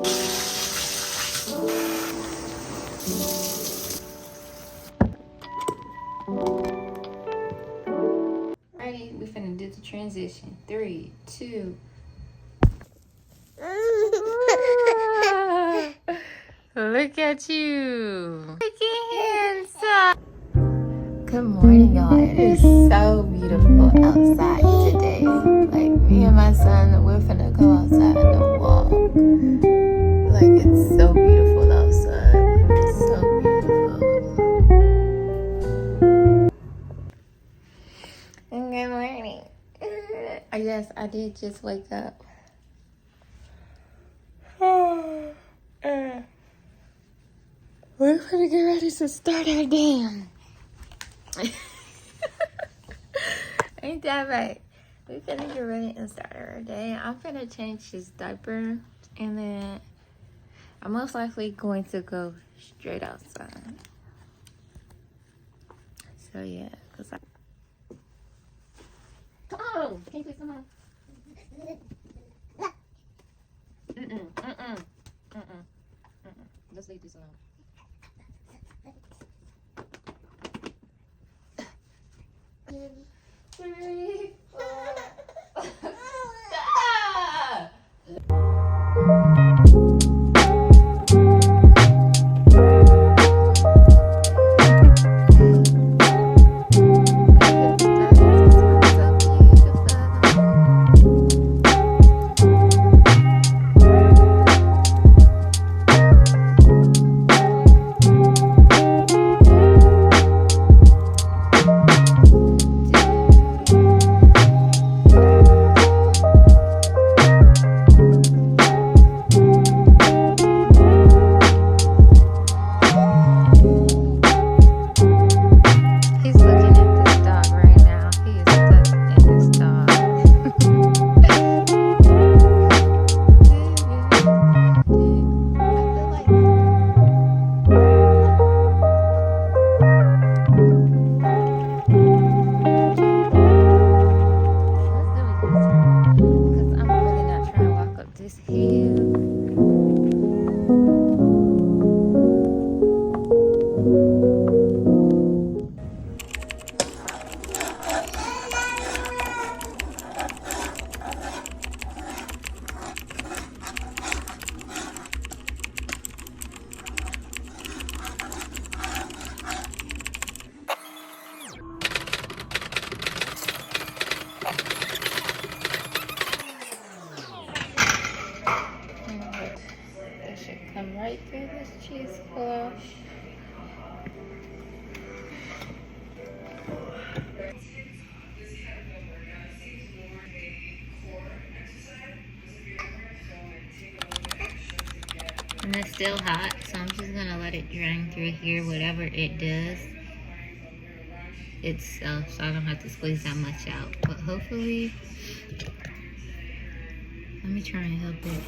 Alright, we finna do the transition. 3, 2. Look at you. Looking handsome. Good morning, y'all. It is so beautiful outside today. Like, me and my son, we're finna go outside and walk. Like, it's so beautiful outside. It's so beautiful. Good morning. Yes, I did just wake up. We're gonna get ready to start our dam. Ain't that right? We're gonna get ready and start our day. I'm gonna change his diaper, and then I'm most likely going to go straight outside. So yeah, cause oh, can you please come on? Just leave this alone. Three, 4. Stop! It should come right through this cheesecloth. And it's still hot, so I'm just gonna let it drain through here, whatever it does itself, so I don't have to squeeze that much out. But hopefully, let me try and help it.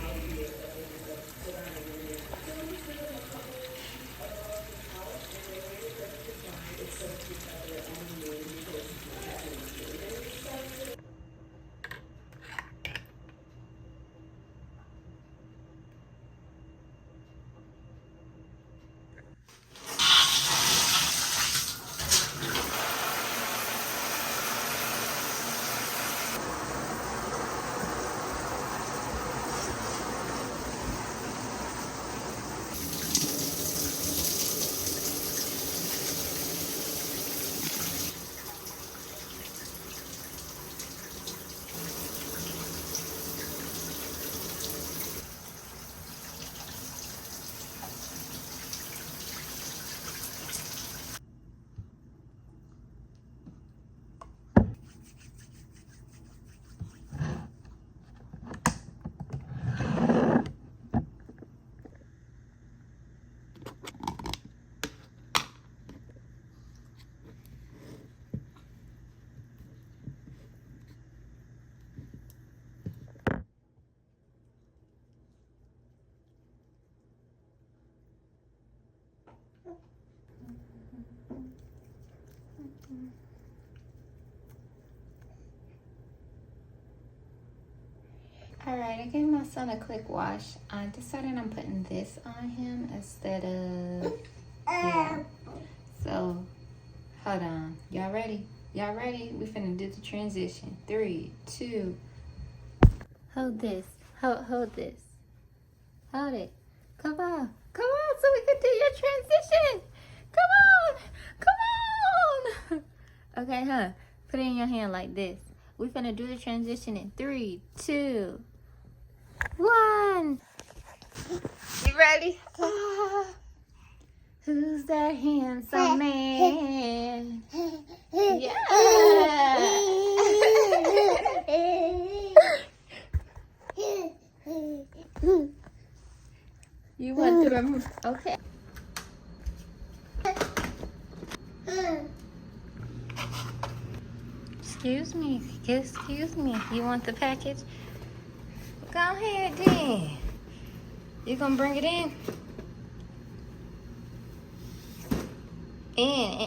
Alright, I gave my son a quick wash. I decided I'm putting this on him instead of, yeah. So, hold on. Y'all ready? Y'all ready? We finna do the transition. 3, 2. Hold this. Hold this. Hold it. Come on. Come on so we can do your transition. Come on. Okay, huh? Put it in your hand like this. We finna do the transition in 3, 2, 1. You ready? Who's that handsome man? Yeah. You want to remove? Okay. Excuse me. You want the package? Go ahead then. You gonna bring it in? In.